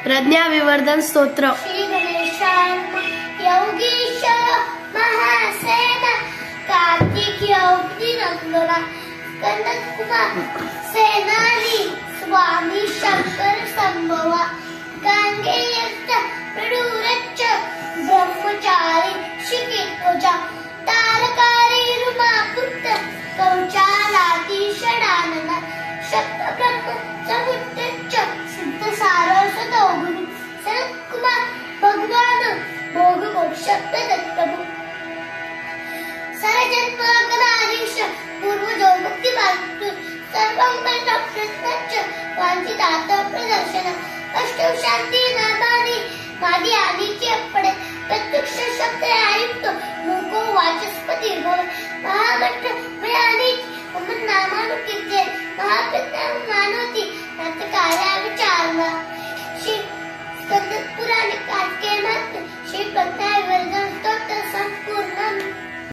प्रज्ञा विवर्धन स्तोत्र। श्री गणेशाय योगीश महासेन कार्तिक योगी नंदना स्कंद कुमार सेनानी स्वामी शंकर संभवा गांगेयस्त प्रडूरच्च ब्रह्मचारी शिकित्वजा तारकारी रुमापुत्र कौचालाती षडानना शक्त ब्रह्म समुद्रच्च सिद्ध सारसदौगुणी सनत कुमार भगवान भोग मोक्ष प्रदत्तमु सरजन्मागनाधीश पूर्वजो मुक्ति मातु सर्वं प्रश्नच्च वांछितात प्रदर्शन अष्टौ शांती नामानि मादी आदीची अपडे प्रत्यक्ष शब्द आयुक्त मुको वाचस्पती भव महामंत्र मयानी मम नामानुकीर्ते महाप्रज्ञा मानवती नाथ कार्या विचारला श्री स्कंद पुराण कार्तिकेय